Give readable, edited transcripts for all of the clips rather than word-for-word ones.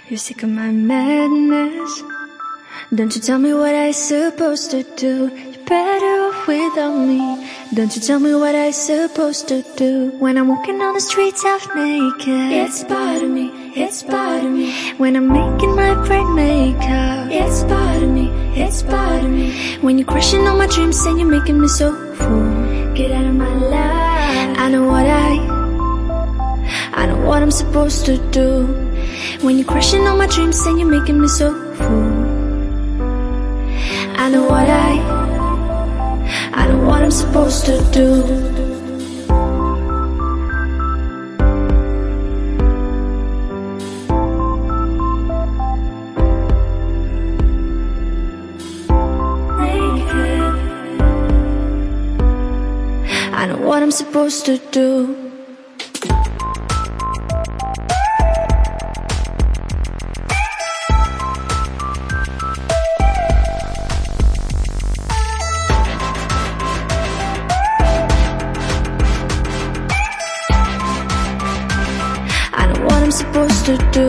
You're sick of my madness. Don't you tell me what I supposed to do. You're better off without me. Don't you tell me what I supposed to do. When I'm walking on the streets half naked, it's bothering me, it's bothering me. When I'm making my brain makeup, it's bothering me, it's bothering me. When you're crushing all my dreams and you're making me so full, get out of my life. I know what I'm supposed to do. When you're crushing all my dreams and you're making me so full, I know what I'm supposed to do. I know what I'm supposed to do. I know what I'm supposed to do.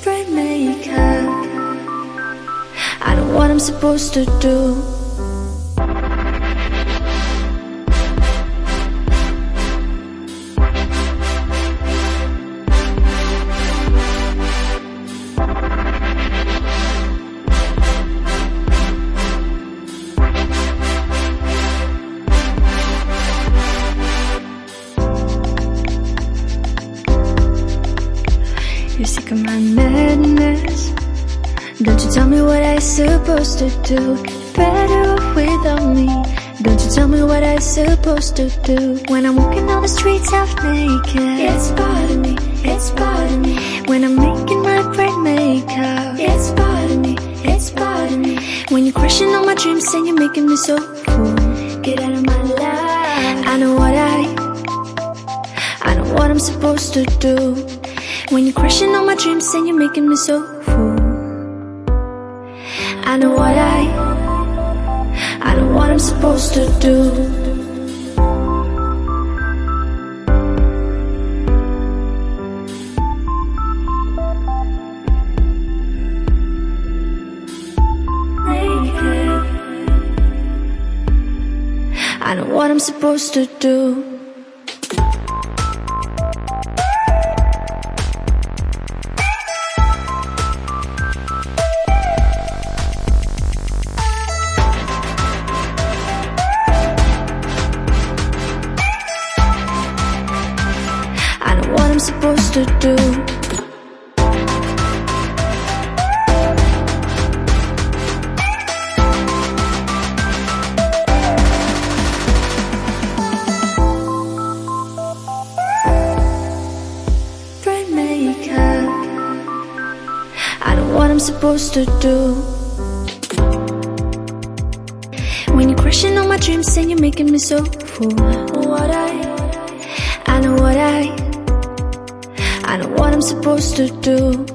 Brain makeup. I know what I'm supposed to do. You're sick of my madness. Don't you tell me what I supposed to do. Better off without me. Don't you tell me what I supposed to do. When I'm walking on the streets half naked, it's bothering me, it's bothering me. When I'm making my brain makeup, it's bothering me, it's bothering me. When you're crushing all my dreams and you're making me so full, get out of my life. I know what I'm supposed to do. When you're crushing all my dreams and you're making me so full, I know what I'm supposed to do. I know what I'm supposed to do. I know what I'm supposed to do. Brain makeup. I know what I'm supposed to do. When you're crushing all my dreams and you're making me so full, I know what I'm supposed to do.